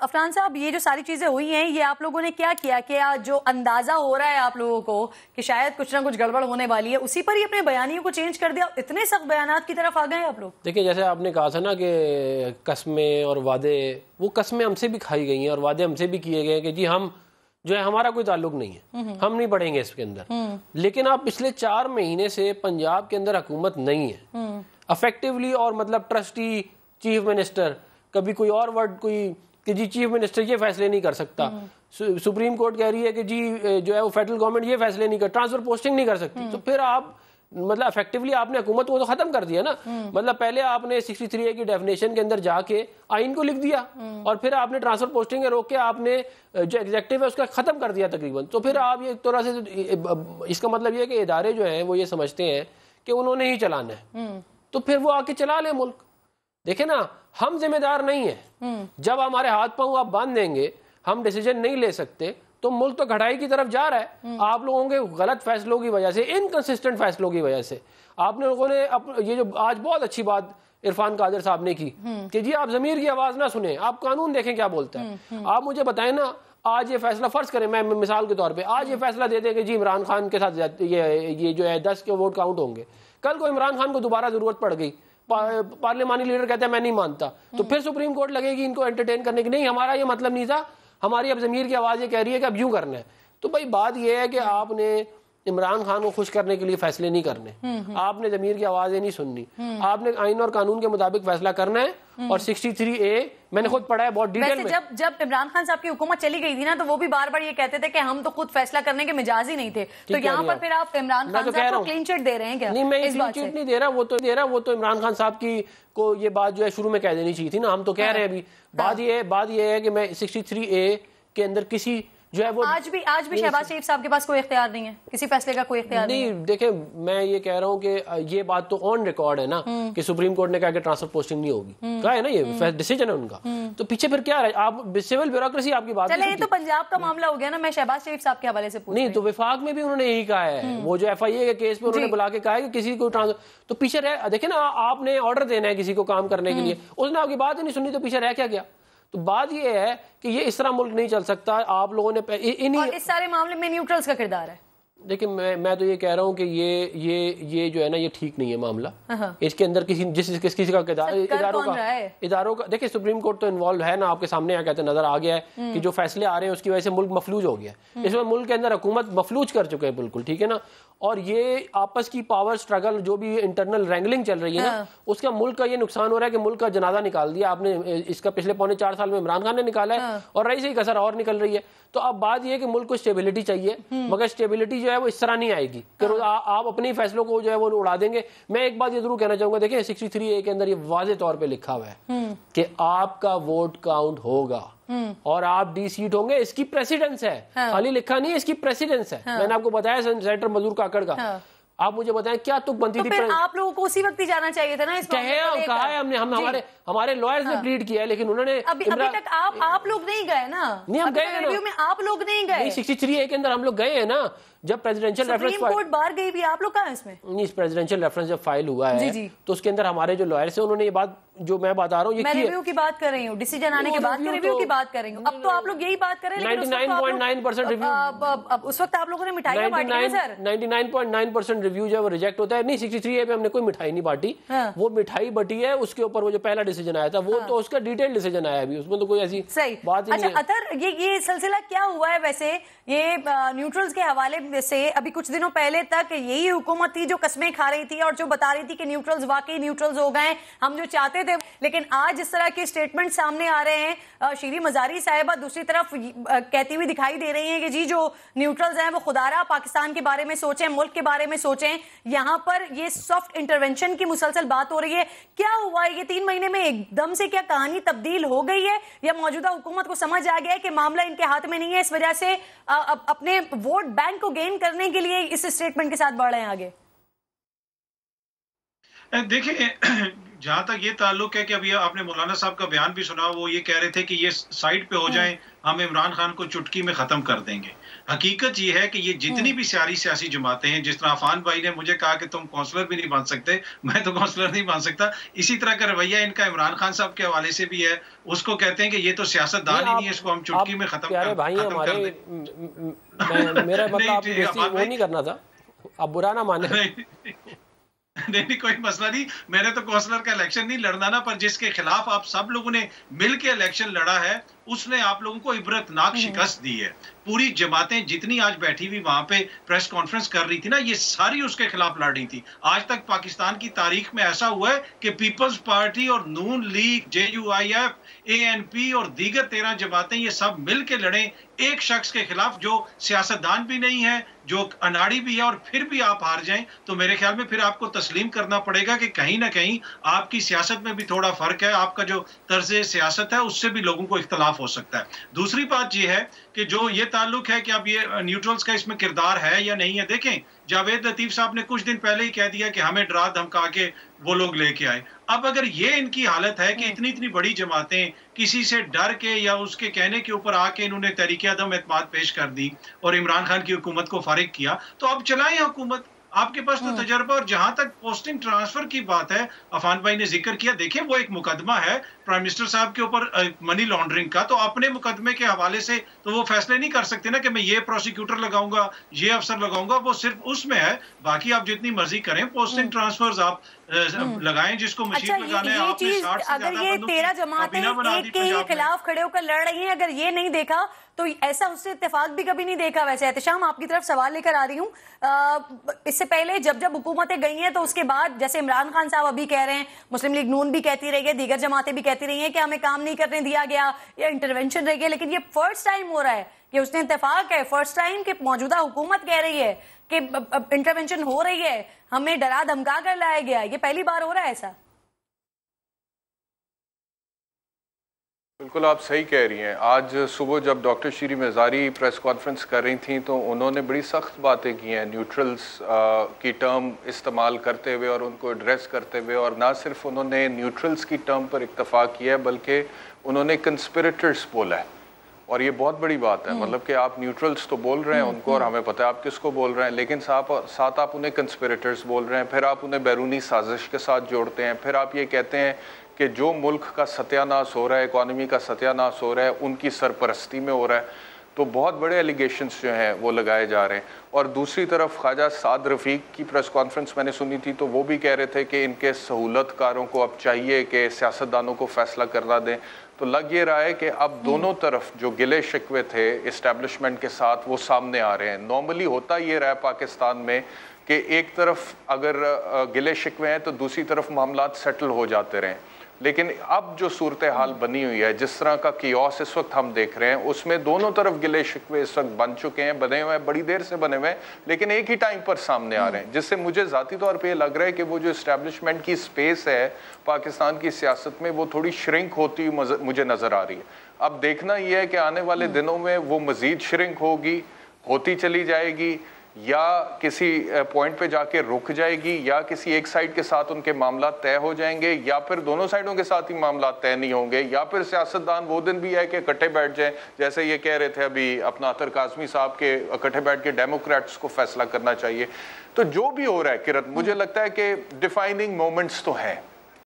अफरान साहब, ये जो सारी चीजें हुई हैं, ये आप लोगों ने क्या किया कि जो अंदाजा हो रहा है आप लोगों को कि शायद कुछ ना कुछ गड़बड़ होने वाली है, उसी पर ही अपने बयानियों को चेंज कर दिया, इतने सख्त बयानात की तरफ आ गए आप लोग? देखिए, जैसे आपने कहा था ना कि कस्में और वादे, वो कस्में हमसे भी खाई गई हैं और वादे हमसे भी किए गए कि जी हम जो है, हमारा कोई ताल्लुक नहीं है, हम नहीं बढ़ेंगे इसके अंदर। लेकिन आप पिछले 4 महीने से पंजाब के अंदर हुकूमत नहीं है अफेक्टिवली, और मतलब ट्रस्टी, चीफ मिनिस्टर, कभी कोई और वर्ड कोई कि जी चीफ मिनिस्टर ये फैसले नहीं कर सकता, सुप्रीम कोर्ट कह रही है कि जी जो है वो फेडरल गवर्नमेंट ये फैसले नहीं कर, ट्रांसफर पोस्टिंग नहीं कर सकती। तो फिर आप मतलब इफेक्टिवली आपने हुकूमत को तो खत्म कर दिया ना। मतलब पहले आपने 63A की डेफिनेशन के अंदर जाके आइन को लिख दिया और फिर आपने ट्रांसफर पोस्टिंग रोक के आपने जो एग्जेक्टिव है उसका खत्म कर दिया तकरीबन। तो फिर आप ये एक तरह से, इसका मतलब ये है कि इदारे जो हैं वो ये समझते हैं कि उन्होंने ही चलाना है, तो फिर वो आके चला ले मुल्क। देखे ना, हम जिम्मेदार नहीं है। जब हमारे हाथ पांव आप बांध देंगे, हम डिसीजन नहीं ले सकते, तो मुल्क तो घटाई की तरफ जा रहा है आप लोगों के गलत फैसलों की वजह से, इनकंसिस्टेंट फैसलों की वजह से। आपने लोगों ने ये जो आज बहुत अच्छी बात इरफान कादर साहब ने की कि जी आप जमीर की आवाज ना सुने, आप कानून देखें क्या बोलता है। आप मुझे बताएं ना, आज ये फैसला, फर्ज करें मैं मिसाल के तौर पे आज ये फैसला दे दें कि जी इमरान खान के साथ ये जो है 10 के वोट काउंट होंगे, कल को इमरान खान को दोबारा जरूरत पड़ गई, पार्लियामानी लीडर कहता है मैं नहीं मानता, तो फिर सुप्रीम कोर्ट लगेगी इनको एंटरटेन करने की, नहीं हमारा ये मतलब नहीं था, हमारी अब जमीर की आवाज ये कह रही है कि अब यूं करना है। तो भाई बात ये है कि आपने इमरान खान को खुश करने के लिए फैसले नहीं करने, आपने जमीर की आवाजें नहीं सुननी, आपने आइन और कानून के मुताबिक फैसला करना है। और 63A मैंने खुद पढ़ा है बहुत डिटेल में। जब इमरान खान साहब की हुकूमत चली गई थी ना, तो वो भी बार बार ये कहते थे कि हम तो खुद फैसला करने के मिजाज ही नहीं थे। तो यहाँ पर फिर आप इमरान खान साहब को क्लीन चिट दे रहे हैं क्या? नहीं, मैं क्लीन चिट नहीं दे रहा, वो तो इमरान खान साहब की को ये बात जो है शुरू में कह देनी चाहिए थी ना। हम तो कह रहे हैं अभी, बात ये है कि मैं 63A के अंदर किसी जो है वो आज भी शहबाज शरीफ साहब के पास कोई इख्तियार नहीं है, किसी फैसले का कोई इख्तियार नहीं है। देखें, मैं ये कह रहा हूँ कि ये बात तो ऑन रिकॉर्ड है ना कि सुप्रीम कोर्ट ने कहा कि ट्रांसफर पोस्टिंग नहीं होगी, कहा है ना, ये डिसीजन है उनका। तो पीछे फिर क्या है, आप सिविल ब्यूरोक्रेसी आपकी बात चले, ये तो पंजाब का मामला हो गया ना, मैं शहबाज शरीफ साहब के हवाले से पूछ नहीं, तो विफाक में भी उन्होंने यही कहा है, वो जो FIA के केस पे उन्होंने बुला के कहा है कि किसी को ट्रांसफर, तो पीछे रह, देखे ना, आपने ऑर्डर देना है किसी को काम करने के लिए, उसने आपकी बात ही नहीं सुनी, तो पीछे रह क्या गया। तो बात ये है कि ये इस तरह मुल्क नहीं चल सकता। आप लोगों ने और इस सारे मामले में न्यूट्रल्स का किरदार है। देखिए, मैं तो ये कह रहा हूँ कि ये जो है ना, ये ठीक नहीं है मामला। इसके अंदर किसी का इदारों का देखिए, सुप्रीम कोर्ट तो इन्वॉल्व है ना, आपके सामने क्या कहते नजर आ गया है कि जो फैसले आ रहे हैं उसकी वजह से मुल्क मफलूज हो गया है। इसमें मुल्क के अंदर हुकूमत मफलूज कर चुके हैं बिल्कुल, ठीक है ना। और ये आपस की पावर स्ट्रगल, जो भी इंटरनल रैंगलिंग चल रही है ना, उसका मुल्क का ये नुकसान हो रहा है कि मुल्क का जनाजा निकाल दिया आपने। इसका पिछले 4.25 साल में इमरान खान ने निकाला है और रही सही कसर और निकल रही है। तो अब बात यह है कि मुल्क को स्टेबिलिटी चाहिए, मगर स्टेबिलिटी जो है वो इस तरह नहीं आएगी कि आप अपने फैसलों को जो है वो उड़ा देंगे। मैं एक बात ये जरूर कहना चाहूंगा, देखिए 63A के अंदर ये वाज़ेह तौर पे लिखा हुआ है कि आपका वोट काउंट होगा और आप डी सीट होंगे, इसकी प्रेसिडेंस है। खाली लिखा नहीं है, इसकी प्रेसिडेंस है। मैंने आपको बताया सेनेटर मजूर काकड़ का। आप मुझे बताएं क्या तुक बनती थी? फिर आप लोगों को उसी वक्त ही जाना चाहिए था ना। इस कहा है हमने, हमारे लॉयर्स ने प्लीड किया है, लेकिन उन्होंने अभी तक आप लोग नहीं गए ना। नहीं, हम गए रिव्यू में आप लोग नहीं गए। 63A के अंदर हम लोग गए हैं ना, जब प्रेसिडेंशियल रेफरेंस सुप्रीम कोर्ट बाहर गई भी, आप लोग कहाँ हैं इसमें? नहीं, प्रेसिडेंशियल रेफरेंस जब फाइल हुआ है तो उसके अंदर हमारे जो लॉयर्स हैं उन्होंने ये बात जो मैं बता रहा हूँ, मैं रिव्यू की बात कर रही हूँ, डिसीजन आने के बाद रिव्यू की बात कर रही हूँ। अब तो आप लोग यही बात कर रहे हैं, 99.9% रिव्यू। उस वक्त आप लोगों ने मिठाई बांटी है सर। 99.9% रिव्यू जो है वो रिजेक्ट होता है। नहीं, 63A पे हमने कोई मिठाई नहीं बांटी, वो मिठाई बटी है उसके ऊपर वो जो पहला डिसीजन आया था वो तो उसका डिटेल डिसीजन आया अभी, उसमें तो कोई ऐसी बात ही नहीं है। अच्छा अतर, ये सिलसिला क्या हुआ है वैसे? ये न्यूट्रल्स के हवाले से अभी कुछ दिनों पहले तक यही हुकूमत थी जो कस्में खा रही थी और जो बता रही थी कि न्यूट्रल्स वाकई न्यूट्रल्स हो गए, हम जो चाहते थे। लेकिन आज इस तरह के स्टेटमेंट सामने आ रहे हैं। शीरी मजारी साहिबा दूसरी तरफ कहती हुई दिखाई दे रही हैं कि जी जो न्यूट्रल्स हैं वो खुदारा पाकिस्तान के बारे में सोचें, मुल्क के बारे में सोचें। यहाँ पर ये सॉफ्ट इंटरवेंशन की मुसलसल बात हो रही है। क्या हुआ है? ये 3 महीने में एकदम से क्या कहानी तब्दील हो गई है या मौजूदा हुकूमत को समझ आ गया है कि मामला इनके हाथ में नहीं है, इस वजह से अपने वोट बैंक को गेन करने के लिए इस स्टेटमेंट के साथ बढ़ रहे हैं आगे? देखिए, जहां तक ये ताल्लुक है कि अभी आपने मौलाना साहब का बयान भी सुना, वो ये कह रहे थे कि ये साइड पे हो जाएं, हम इमरान खान को चुटकी में खत्म कर देंगे। हकीकत ये है कि ये जितनी भी सारी सियासी जमातें हैं, जिस तरह अफान भाई ने मुझे कहा कि तुम काउंसलर भी नहीं बन सकते, मैं तो काउंसलर नहीं बन सकता, इसी तरह का रवैया इनका इमरान खान साहब के हवाले से भी है। उसको कहते हैं कि ये तो सियासतदान ही नहीं है, इसको हम चुटकी में खत्म प्यारे भाई हमारे, मेरा मतलब आपने वो नहीं करना था, आप बुरा ना माने। नहीं, कोई मसला नहीं। मैंने तो काउंसलर का इलेक्शन नहीं लड़ना ना, पर जिसके खिलाफ आप सब लोगों ने मिलकर इलेक्शन लड़ा है, उसने आप लोगों को इबरतनाक शिकस्त दी है। पूरी जमातें जितनी आज बैठी हुई वहां पे प्रेस कॉन्फ्रेंस कर रही थी ना, ये सारी उसके खिलाफ लड़ रही थी। आज तक पाकिस्तान की तारीख में ऐसा हुआ है कि पीपल्स पार्टी और नून लीग, JUIF, ANP और दीगर 13 जमातें ये सब मिल के लड़े एक शख्स के खिलाफ जो सियासतदान भी नहीं है, जो अनाड़ी भी है, और फिर भी आप हार जाएं, तो मेरे ख्याल में फिर आपको तस्लीम करना पड़ेगा कि कहीं ना कहीं आपकी सियासत में भी थोड़ा फर्क है, आपका जो तर्ज सियासत है उससे भी लोगों को इख्तलाफ हो सकता है। दूसरी बात यह है कि जो ये ताल्लुक है कि अब ये न्यूट्रल्स का इसमें किरदार है या नहीं है, देखें जावेद लतीफ साहब ने कुछ दिन पहले ही कह दिया कि हमें डरा धमका के वो लोग लेके आए। अब अगर ये इनकी हालत है कि इतनी इतनी बड़ी जमातें किसी से डर के या उसके कहने के ऊपर आके इन्होंने तहरीक अदम एतमाद पेश कर दी और इमरान खान की हुकूमत को फारिग किया, तो अब चलाएं हुकूमत, आपके पास तो तजर्बा। और जहां तक पोस्टिंग ट्रांसफर की बात है, अफान भाई ने जिक्र किया, देखें वो एक मुकदमा है प्राइम मिनिस्टर साहब के ऊपर मनी लॉन्ड्रिंग का, तो अपने मुकदमे के हवाले से तो वो फैसले नहीं कर सकते ना कि मैं ये प्रोसिक्यूटर लगाऊंगा, ये अफसर लगाऊंगा, वो सिर्फ उसमें है। बाकी आप जितनी मर्जी करें, पोस्टिंग ट्रांसफर्स आप लगाएं जिसको मशीन लगाना है। आपने 60 से अगर ये 13 जमातें एक के ही खिलाफ खड़े होकर लड़ रही हैं, अगर ये नहीं देखा तो ऐसा उससे इत्तेफाक भी कभी नहीं देखा। वैसे एहतशाम, आपकी तरफ सवाल लेकर आ रही हूँ। इससे पहले जब हुकूमतें गई हैं तो उसके बाद जैसे इमरान खान साहब अभी कह रहे हैं, मुस्लिम लीग नून भी कहती रही है, दीगर जमातें भी कहती रही हैं कि हमें काम नहीं करने दिया गया या इंटरवेंशन रह गया, लेकिन ये फर्स्ट टाइम हो रहा है कि उसने इत्तेफाक है, फर्स्ट टाइम कि मौजूदा हुकूमत कह रही है कि इंटरवेंशन हो रही है, हमें डरा धमका कर लाया गया। ये पहली बार हो रहा है ऐसा? बिल्कुल आप सही कह रही हैं। आज सुबह जब डॉक्टर शीरी मज़ारी प्रेस कॉन्फ्रेंस कर रही थी तो उन्होंने बड़ी सख्त बातें की हैं न्यूट्रल्स की टर्म इस्तेमाल करते हुए और उनको एड्रेस करते हुए, और ना सिर्फ उन्होंने न्यूट्रल्स की टर्म पर इत्तफाक किया है बल्कि उन्होंने कंस्पिरेटर्स बोला है, और ये बहुत बड़ी बात है। मतलब कि आप न्यूट्रल्स तो बोल रहे हैं उनको और हमें पता है आप किसको बोल रहे हैं, लेकिन साथ आप उन्हें कंस्पिरेटर्स बोल रहे हैं, फिर आप उन्हें बैरूनी साजिश के साथ जोड़ते हैं, फिर आप ये कहते हैं कि जो मुल्क का सत्यानाश हो रहा है, इकॉनमी का सत्यानाश हो रहा है, उनकी सरपरस्ती में हो रहा है। तो बहुत बड़े एलिगेशंस जो हैं वो लगाए जा रहे हैं। और दूसरी तरफ ख्वाजा साद रफ़ीक की प्रेस कॉन्फ्रेंस मैंने सुनी थी, तो वो भी कह रहे थे कि इनके सहूलतकारों को अब चाहिए कि सियासतदानों को फैसला करना दें। तो लग ये रहा है कि अब दोनों तरफ जो गिले शिकवे थे इस्टेब्लिशमेंट के साथ वो सामने आ रहे हैं। नॉर्मली होता ये रहा है पाकिस्तान में कि एक तरफ अगर गिले शिकवे हैं तो दूसरी तरफ मामलात सेटल हो जाते रहें, लेकिन अब जो सूरत हाल बनी हुई है, जिस तरह का कियोस इस वक्त हम देख रहे हैं, उसमें दोनों तरफ गिले शिकवे इस वक्त बन चुके हैं, बने हुए हैं, बड़ी देर से बने हुए हैं, लेकिन एक ही टाइम पर सामने आ रहे हैं, जिससे मुझे ज़ाती तौर पे ये लग रहा है कि वो जो इस्टेब्लिशमेंट की स्पेस है पाकिस्तान की सियासत में वो थोड़ी श्रिंक होती हुई मुझे नज़र आ रही है। अब देखना यह है कि आने वाले दिनों में वो मज़ीद श्रिंक होगी, होती चली जाएगी, या किसी पॉइंट पे जाके रुक जाएगी, या किसी एक साइड के साथ उनके मामला तय हो जाएंगे, या फिर दोनों साइडों के साथ ही मामला तय नहीं होंगे, या फिर सियासतदान वो दिन भी है कि इकट्ठे बैठ जाएं, जैसे ये कह रहे थे अभी अपना अतर काज़मी साहब के इकट्ठे बैठ के डेमोक्रेट्स को फैसला करना चाहिए। तो जो भी हो रहा है किरत, मुझे लगता है कि डिफाइनिंग मोमेंट्स तो हैं।